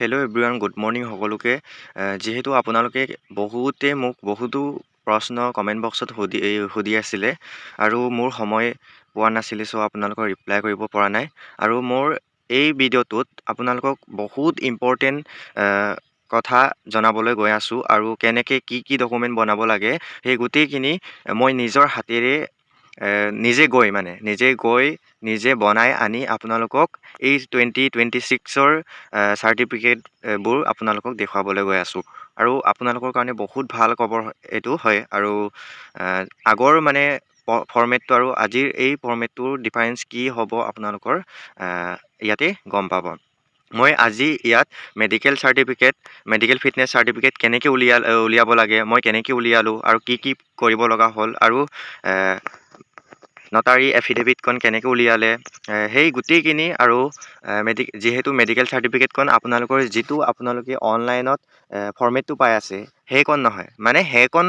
Hello' everyone good morning সকলোকে যিহেতু আপোনালোকে মোক বহুতো প্ৰশ্ন কমেণ্ট বক্সত সুধি আছিলে আৰু মোৰ সময় পোৱা নাছিলে চ' আপোনালোকৰ ৰিপ্লাই কৰিব পৰা নাই আৰু মোৰ এই ভিডিঅ'টোত আপোনালোকক বহুত ইম্পৰ্টেণ্ট কথা জনাবলৈ গৈ আছোঁ আৰু কেনেকৈ কি ডকুমেণ্ট বনাব লাগে সেই গোটেইখিনি মই নিজৰ হাতেৰে নিজে বনাই আনি আপোনালোকক এই 2026ৰ চাৰ্টিফিকেটবোৰ আপোনালোকক দেখুৱাবলৈ গৈ আছোঁ আৰু আপোনালোকৰ কাৰণে বহুত ভাল খবৰ এইটো হয় আৰু আগৰ মানে ফৰ্মেটটো আৰু আজিৰ এই ফৰ্মেটটোৰ ডিফাৰেঞ্চ কি হ'ব আপোনালোকৰ ইয়াতে গম পাব। মই আজি ইয়াত মেডিকেল ফিটনেছ চাৰ্টিফিকেট কেনেকৈ উলিয়াব লাগে, মই কেনেকৈ উলিয়ালোঁ আৰু কি কৰিব লগা হ'ল আৰু নটাৰী এফিডেভিটখন কেনেকৈ উলিয়ালে সেই গোটেইখিনি আৰু যিহেতু মেডিকেল চাৰ্টিফিকেটখন আপোনালোকে অনলাইনত ফৰ্মেটটো পাই আছে সেইখন নহয়, মানে সেইখন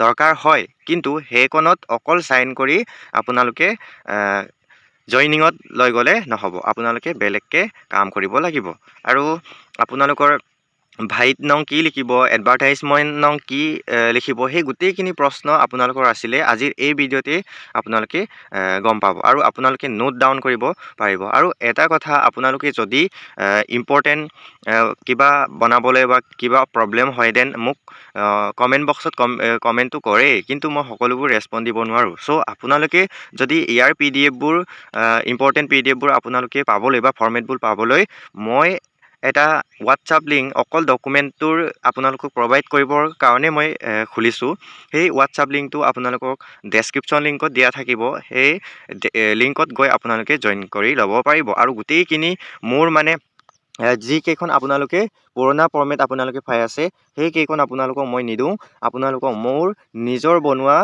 দৰকাৰ হয় কিন্তু সেইখনত অকল চাইন কৰি আপোনালোকে জইনিঙত লৈ গ'লে নহ'ব, আপোনালোকে বেলেগকৈ কাম কৰিব লাগিব আৰু আপোনালোকৰ ভাইট নং কি লিখিব, এডভাৰটাইজমেণ্ট নং কি লিখিব, সেই গোটেইখিনি প্ৰশ্ন আপোনালোকৰ আছিলে। আজিৰ এই ভিডিঅ'তে আপোনালোকে গম পাব আৰু আপোনালোকে নোট ডাউন কৰিব পাৰিব। আৰু এটা কথা, আপোনালোকে যদি ইম্পৰ্টেণ্ট কিবা বনাবলৈ বা কিবা প্ৰব্লেম হয় দেন মোক কমেণ্ট বক্সত কমেণ্টটো কৰেই, কিন্তু মই সকলোবোৰ ৰেচপন্দ দিব নোৱাৰোঁ। চ' আপোনালোকে যদি ইয়াৰ PDFবোৰ ইম্পৰ্টেণ্ট PDFবোৰ আপোনালোকে পাবলৈ বা ফৰ্মেটবোৰ পাবলৈ মই এটা হোৱাটছআপ লিংক অকল ডকুমেণ্টটোৰ আপোনালোকক প্ৰভাইড কৰিবৰ কাৰণে মই খুলিছোঁ। সেই হোৱাটছআপ লিংকটো আপোনালোকক ডেছক্ৰিপশ্যন লিংকত দিয়া থাকিব, সেই লিংকত গৈ আপোনালোকে জইন কৰি ল'ব পাৰিব আৰু গোটেইখিনি মোৰ মানে যিকেইখন আপোনালোকে পুৰণা ফৰ্মেট আপোনালোকে পাই আছে সেইকেইখন আপোনালোকক মই নিদিওঁ, আপোনালোকক মোৰ নিজৰ বনোৱা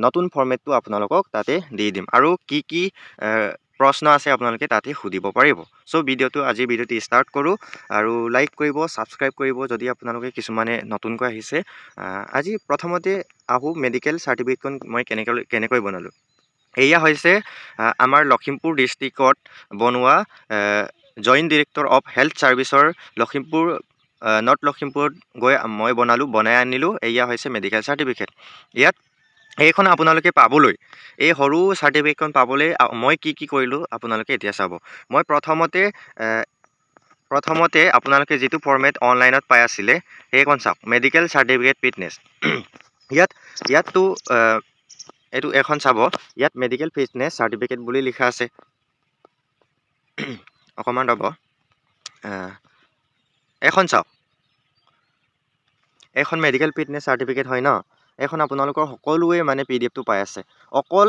নতুন ফৰ্মেটটো আপোনালোকক তাতে দি দিম আৰু কি প্ৰশ্ন আছে আপোনালোকে তাতে সুধিব পাৰিব। চ' আজিৰ ভিডিঅ'টো ষ্টাৰ্ট কৰোঁ আৰু লাইক কৰিব, ছাবস্ক্ৰাইব কৰিব যদি আপোনালোকে কিছুমানে নতুনকৈ আহিছে। আজি প্ৰথমতে আহোঁ মেডিকেল চাৰ্টিফিকেটখন মই কেনেকৈ বনালোঁ। এয়া হৈছে আমাৰ লখিমপুৰ ডিষ্ট্ৰিক্টত বনোৱা জইণ্ট ডিৰেক্টৰ অফ হেল্থ ছাৰ্ভিচৰ নৰ্থ লখিমপুৰত গৈ মই বনাই আনিলোঁ। এয়া হৈছে মেডিকেল চাৰ্টিফিকেট। ইয়াত এইখন আপোনালোকে পাবলৈ, এই সৰু চাৰ্টিফিকেটখন পাবলৈ মই কি কৰিলোঁ আপোনালোকে এতিয়া চাব। মই প্ৰথমতে আপোনালোকে যিটো ফৰ্মেট অনলাইনত পাই আছিলে সেইখন চাওক, মেডিকেল চাৰ্টিফিকেট ফিটনেছ। ইয়াততো এইটো এখন চাব, ইয়াত মেডিকেল ফিটনেছ চাৰ্টিফিকেট বুলি লিখা আছে। অকণমান ৰ'ব, এখন চাওক, এখন মেডিকেল ফিটনেছ চাৰ্টিফিকেট হয় ন, এখন আপোনালোকৰ সকলোৱে মানে PDFটো পাই আছে। অকল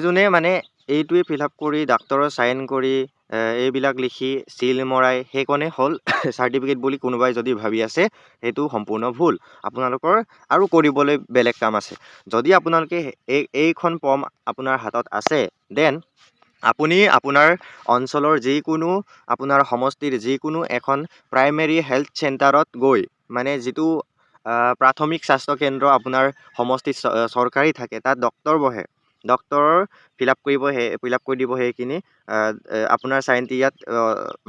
যোনে মানে এইটোৱে ফিল আপ কৰি ডাক্তৰৰ চাইন কৰি এইবিলাক লিখি চিল মৰাই সেইখনেই হ'ল চাৰ্টিফিকেট বুলি কোনোবাই যদি ভাবি আছে, সেইটো সম্পূৰ্ণ ভুল। আপোনালোকৰ আৰু কৰিবলৈ বেলেগ কাম আছে। যদি আপোনালোকে এইখন ফৰ্ম আপোনাৰ হাতত আছে দেন আপুনি আপোনাৰ অঞ্চলৰ যিকোনো আপোনাৰ সমষ্টিৰ যিকোনো এখন প্ৰাইমেৰী হেল্থ চেণ্টাৰত গৈ, মানে যিটো প্ৰাথমিক স্বাস্থ্যকেন্দ্ৰ আপোনাৰ সমষ্টিত চৰকাৰী থাকে, তাত ডক্তৰ বহে, ডক্তৰৰ ফিল আপ কৰি দিব সেইখিনি আপোনাৰ চাইনটি ইয়াত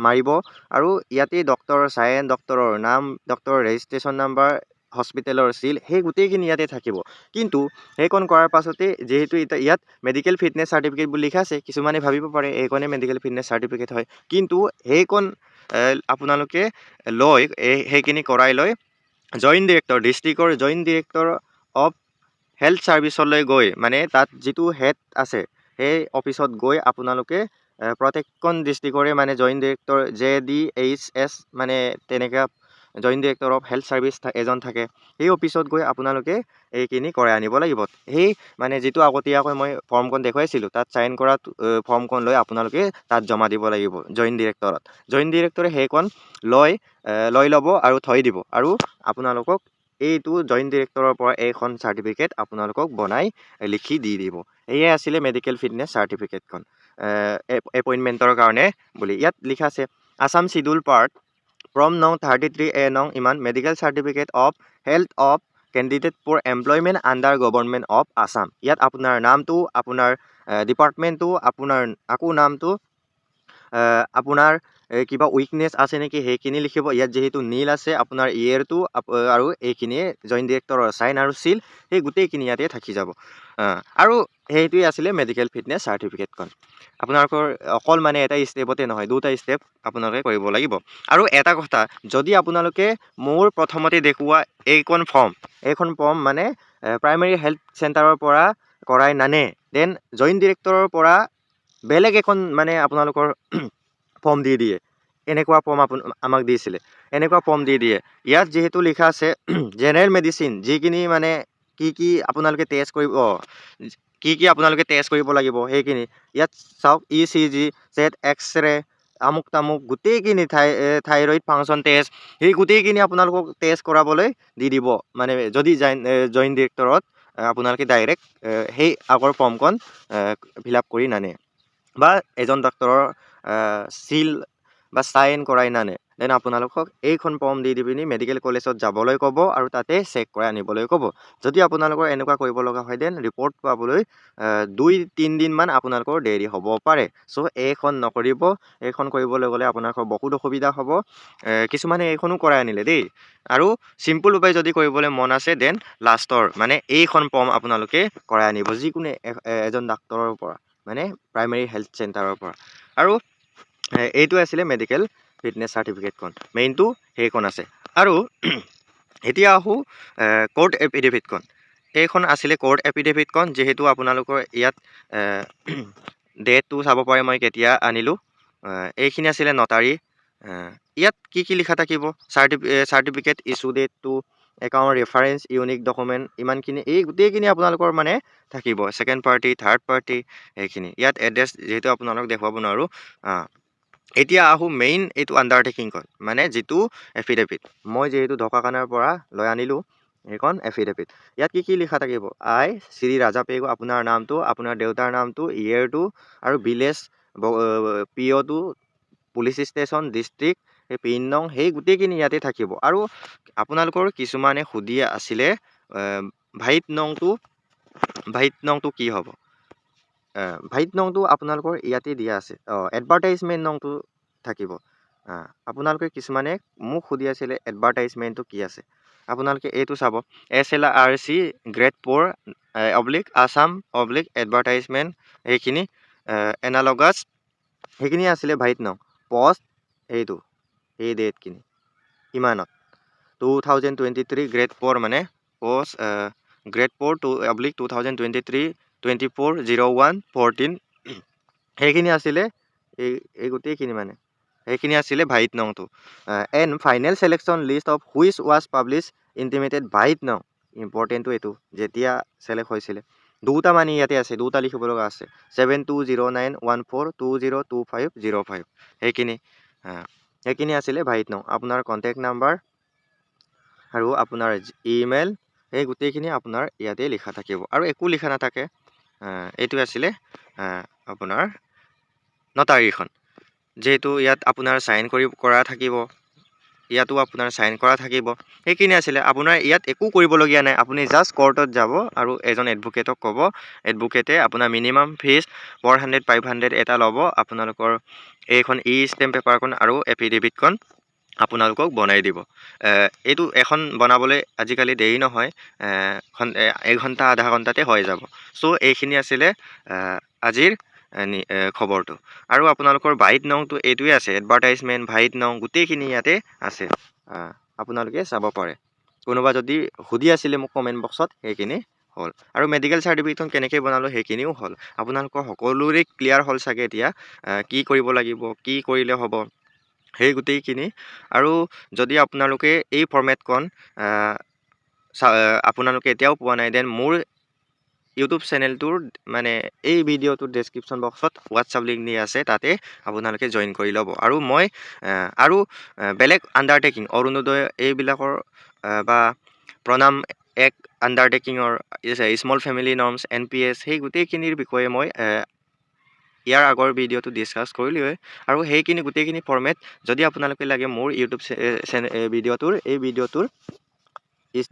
মাৰিব আৰু ইয়াতেই ডক্তৰৰ চাইন, ডক্তৰৰ নাম, ডক্তৰৰ ৰেজিষ্ট্ৰেশ্যন নাম্বাৰ, হস্পিটেলৰ চিল, সেই গোটেইখিনি ইয়াতে থাকিব। কিন্তু সেইখন কৰাৰ পাছতে যিহেতু ইয়াত মেডিকেল ফিটনেছ চাৰ্টিফিকেট বুলি লিখা আছে, কিছুমানে ভাবিব পাৰে এইখনে মেডিকেল ফিটনেছ চাৰ্টিফিকেট হয়, কিন্তু সেইখন আপোনালোকে সেইখিনি কৰাই লৈ ডিষ্ট্ৰিক্টৰ জইণ্ট ডিৰেক্টৰ অফ হেল্থ ছাৰ্ভিচলৈ গৈ, মানে তাত যিটো হেড আছে সেই অফিচত গৈ আপোনালোকে প্ৰত্যেকখন ডিষ্ট্ৰিক্টৰে মানে জইণ্ট ডিৰেক্টৰ JDHS মানে তেনেকৈ joint director of health service এজন থাকে, সেই অফিচত গৈ আপোনালোকে এইখিনি কৰাই আনিব লাগিব। সেই মানে যিটো আগতীয়াকৈ মই ফৰ্মখন দেখুৱাইছিলোঁ তাত চাইন কৰা ফৰ্মখন লৈ আপোনালোকে তাত জমা দিব লাগিব জইণ্ট ডিৰেক্টৰত। জইণ্ট ডিৰেক্টৰে সেইখন লৈ ল'ব আৰু থৈ দিব আৰু আপোনালোকক এইটো জইণ্ট ডিৰেক্টৰৰ পৰা এইখন চাৰ্টিফিকেট আপোনালোকক বনাই লিখি দি দিব। এয়াই আছিলে মেডিকেল ফিটনেছ চাৰ্টিফিকেটখন এপইণ্টমেণ্টৰ কাৰণে বুলি। ইয়াত লিখা আছে আছাম চিডুল পাৰ্ট ফ্ৰম নং 33A নং ইমান medical certificate of health of candidate for employment under government of Assam. ইয়াত আপোনাৰ নামটো, আপোনাৰ ডিপাৰ্টমেণ্টটো, আপোনাৰ নামটো, আপোনাৰ কিবা উইকনেছ আছে নেকি সেইখিনি লিখিব। ইয়াত যিহেতু নীল আছে আপোনাৰ ইয়েৰটো আৰু এইখিনিয়ে জইণ্ট ডিৰেক্টৰৰ চাইন আৰু চিল সেই গোটেইখিনি ইয়াতে থাকি যাব। আৰু সেইটোৱে আছিলে মেডিকেল ফিটনেছ চাৰ্টিফিকেটখন। আপোনালোকৰ অকল মানে এটা ষ্টেপতে নহয়, দুটা ষ্টেপ আপোনালোকে কৰিব লাগিব। আৰু এটা কথা, যদি আপোনালোকে মোৰ প্ৰথমতে দেখুওৱা এইখন ফৰ্ম মানে প্ৰাইমেৰী হেল্থ চেণ্টাৰৰ পৰা কৰাই নানে, দেন জইণ্ট ডিৰেক্টৰৰ পৰা বেলেগ এখন মানে আপোনালোকৰ ফৰ্ম দি দিয়ে। এনেকুৱা ফৰ্ম আমাক দিছিলে, এনেকুৱা ফৰ্ম দি দিয়ে। ইয়াত যিহেতু লিখা আছে জেনেৰেল মেডিচিন, যিখিনি মানে কি আপোনালোকে টেষ্ট কৰিব, কি আপোনালোকে টেষ্ট কৰিব লাগিব সেইখিনি ইয়াত চাওক। ECG, চেট, এক্সৰে, আমুক তামুক গোটেইখিনি থাইৰইড ফাংচন টেষ্ট, সেই গোটেইখিনি আপোনালোকক টেষ্ট কৰাবলৈ দি দিব। মানে যদি জইণ্ট ডিৰেক্টৰত আপোনালোকে ডাইৰেক্ট সেই আগৰ ফৰ্মখন ফিল আপ কৰি নানে বা এজন ডক্তৰৰ চিল বা চাইন কৰাই নানে, দেন আপোনালোকক এইখন ফৰ্ম দি পিনি মেডিকেল কলেজত যাবলৈ ক'ব আৰু তাতে চেক কৰাই আনিবলৈ ক'ব। যদি আপোনালোকৰ এনেকুৱা কৰিব লগা হয়, দেন ৰিপৰ্ট পাবলৈ 2-3 দিনমান আপোনালোকৰ দেৰি হ'ব পাৰে। চ' এইখন নকৰিব। এইখন কৰিবলৈ গ'লে আপোনালোকৰ বহুত অসুবিধা হ'ব। কিছুমানে এইখনো কৰাই আনিলে দেই। আৰু চিম্পুল উপায় যদি কৰিবলৈ মন আছে, দেন লাষ্টৰ মানে এইখন ফৰ্ম আপোনালোকে কৰাই আনিব যিকোনো এজন ডাক্তৰৰ পৰা, মানে প্ৰাইমেৰী হেল্থ চেণ্টাৰৰ পৰা। আৰু এইটো আছিলে মেডিকেল ফিটনেছ চাৰ্টিফিকেটখন, মেইনটো সেইখন আছে। আৰু এতিয়া আহোঁ কোৰ্ট এফিডেভিটখন। এইখন আছিলে কোৰ্ট এফিডেভিটখন, যিহেতু আপোনালোকৰ ইয়াত ডেটটো চাব পাৰে মই কেতিয়া আনিলোঁ। এইখিনি আছিলে নটাৰী। ইয়াত কি লিখা থাকিব, চাৰ্টিফিকেট ইছ্যু ডেটটো, একাউণ্ট ৰেফাৰেঞ্চ, ইউনিক ডকুমেণ্ট, ইমানখিনি এই গোটেইখিনি আপোনালোকৰ মানে থাকিব। ছেকেণ্ড পাৰ্টি, থাৰ্ড পাৰ্টি সেইখিনি। ইয়াত এড্ৰেছ যিহেতু আপোনালোক দেখুৱাব নোৱাৰোঁ। এতিয়া আহোঁ মেইন এইটো আণ্ডাৰটেকিংখন, মানে যিটো এফিডেভিট মই যিহেতু ঢকুৱাখানাৰ পৰা লৈ আনিলোঁ সেইখন এফিডেভিট। ইয়াত কি লিখা থাকিব, আই শ্ৰী ৰাজা পেগু, আপোনাৰ নামটো, আপোনাৰ দেউতাৰ নামটো, ইয়েৰটো আৰু village, PO2, police station, district, সেই পিন নং, সেই গোটেইখিনি ইয়াতে থাকিব। আৰু আপোনালোকৰ কিছুমানে সুধি আছিলে ভাইট নংটো কি হ'ব। ভাইট নংটো আপোনালোকৰ ইয়াতে দিয়া আছে। এডভাৰটাইজমেণ্ট নংটো থাকিব। আপোনালোকে কিছুমানে মোক সুধি আছিলে এডভাৰটাইজমেণ্টটো কি আছে। আপোনালোকে এইটো চাব, SLRC গ্ৰেড 4 আছাম এডভাৰটাইজমেণ্ট, সেইখিনি এনালগাছ সেইখিনি আছিলে ভাইট নং। পষ্ট এইটো এই ডেটখিনি ইমানত 2023 গ্ৰেড 4 মানে পষ্ট গ্ৰেড 4 2023-24-01-14 সেইখিনি আছিলে। এই গোটেইখিনি মানে সেইখিনি আছিলে ভাইট নংটো। And final selection list of which was publish intimated ভাইট নং, ইম্পৰ্টেণ্টটো এইটো যেতিয়া চিলেক্ট হৈছিলে। দুটা মানে ইয়াতে আছে, দুটা লিখিব লগা আছে, 720914202505 সেইখিনি আছিলে ভাইট নং। আপোনাৰ কণ্টেক্ট নাম্বাৰ আৰু আপোনাৰ ইমেইল সেই গোটেইখিনি আপোনাৰ ইয়াতে লিখা থাকিব, আৰু একো লিখা নাথাকে। এইটো আছিলে আপোনাৰ নটাৰীখন, যিহেতু ইয়াত আপোনাৰ চাইন কৰা থাকিব, ইয়াতো আপোনাৰ চাইন কৰা থাকিব। সেইখিনি আছিলে। আপোনাৰ ইয়াত একো কৰিবলগীয়া নাই, আপুনি জাষ্ট কোৰ্টত যাব আৰু এজন এডভকেটক ক'ব, এডভকেটে আপোনাৰ মিনিমাম ফিজ 400-500 এটা ল'ব। আপোনালোকৰ এইখন ষ্টেম্প পেপাৰখন আৰু এফিডেভিটখন আপোনালোকক বনাই দিব। এইটো এখন বনাবলৈ আজিকালি দেৰি নহয়, 1 ঘণ্টা আধা ঘণ্টাতে হৈ যাব। চ' এইখিনি আছিলে আজিৰ খবৰটো। আৰু আপোনালোকৰ ভাইট নংটো এইটোৱে আছে, এডভাৰটাইজমেণ্ট ভাইট নং গোটেইখিনি ইয়াতে আছে, আপোনালোকে চাব পাৰে। কোনোবা যদি সুধি আছিলে মোক কমেণ্ট বক্সত, সেইখিনি হ'ল। আৰু মেডিকেল চাৰ্টিফিকেটখন কেনেকৈ বনালোঁ সেইখিনিও হ'ল। আপোনালোকৰ সকলোৰে ক্লিয়াৰ হ'ল চাগে এতিয়া, কি কৰিব লাগিব, কি কৰিলে হ'ব সেই গোটেইখিনি। আৰু যদি আপোনালোকে এই ফৰ্মেটখন আপোনালোকে এতিয়াও পোৱা নাই, দেন মোৰ ইউটিউব চেনেলটোৰ মানে এই ভিডিঅ'টোৰ ডেছক্ৰিপশ্যন বক্সত হোৱাটছআপ লিংক দিয়া আছে, তাতে আপোনালোকে জইন কৰি ল'ব। আৰু মই আৰু বেলেগ আণ্ডাৰটেকিং, অৰুণোদয় এইবিলাকৰ বা প্ৰণাম এক আণ্ডাৰটেকিঙৰ, স্মল ফেমিলি নৰ্মছ, NPS সেই গোটেইখিনিৰ বিষয়ে মই ইয়াৰ আগৰ ভিডিঅ'টো ডিছকাছ কৰিলোৱে। আৰু সেইখিনি গোটেইখিনি ফৰ্মেট যদি আপোনালোকে লাগে মোৰ ইউটিউব ভিডিঅ'টোৰ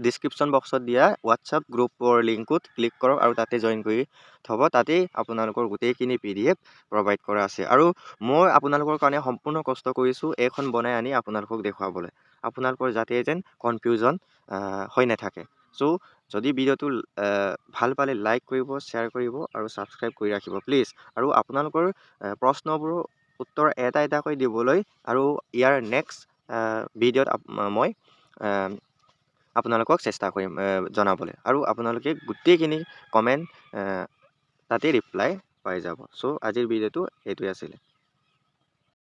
ডিছক্ৰিপশ্যন বক্সত দিয়া হোৱাটছআপ গ্ৰুপৰ লিংকত ক্লিক কৰক আৰু তাতে জইন কৰি থ'ব। তাতেই আপোনালোকৰ গোটেইখিনি PDF প্ৰভাইড কৰা আছে। আৰু মই আপোনালোকৰ কাৰণে সম্পূৰ্ণ কষ্ট কৰিছোঁ এইখন বনাই আনি আপোনালোকক দেখুৱাবলৈ, আপোনালোকৰ যাতে যেন কনফিউজন হৈ নাথাকে। চ' যদি ভিডিঅ'টো ভাল পালে লাইক কৰিব, শ্বেয়াৰ কৰিব আৰু ছাবস্ক্ৰাইব কৰি ৰাখিব প্লিজ। আৰু আপোনালোকৰ প্ৰশ্নবোৰৰ উত্তৰ এটা এটাকৈ দিবলৈ আৰু ইয়াৰ নেক্সট ভিডিঅ'ত মই আপোনালোকক চেষ্টা কৰিম জনাবলৈ। আৰু আপোনালোকে গোটেইখিনি কমেণ্ট তাতে ৰিপ্লাই পাই যাব। চ' আজিৰ ভিডিঅ'টো এইটোৱে আছিলে।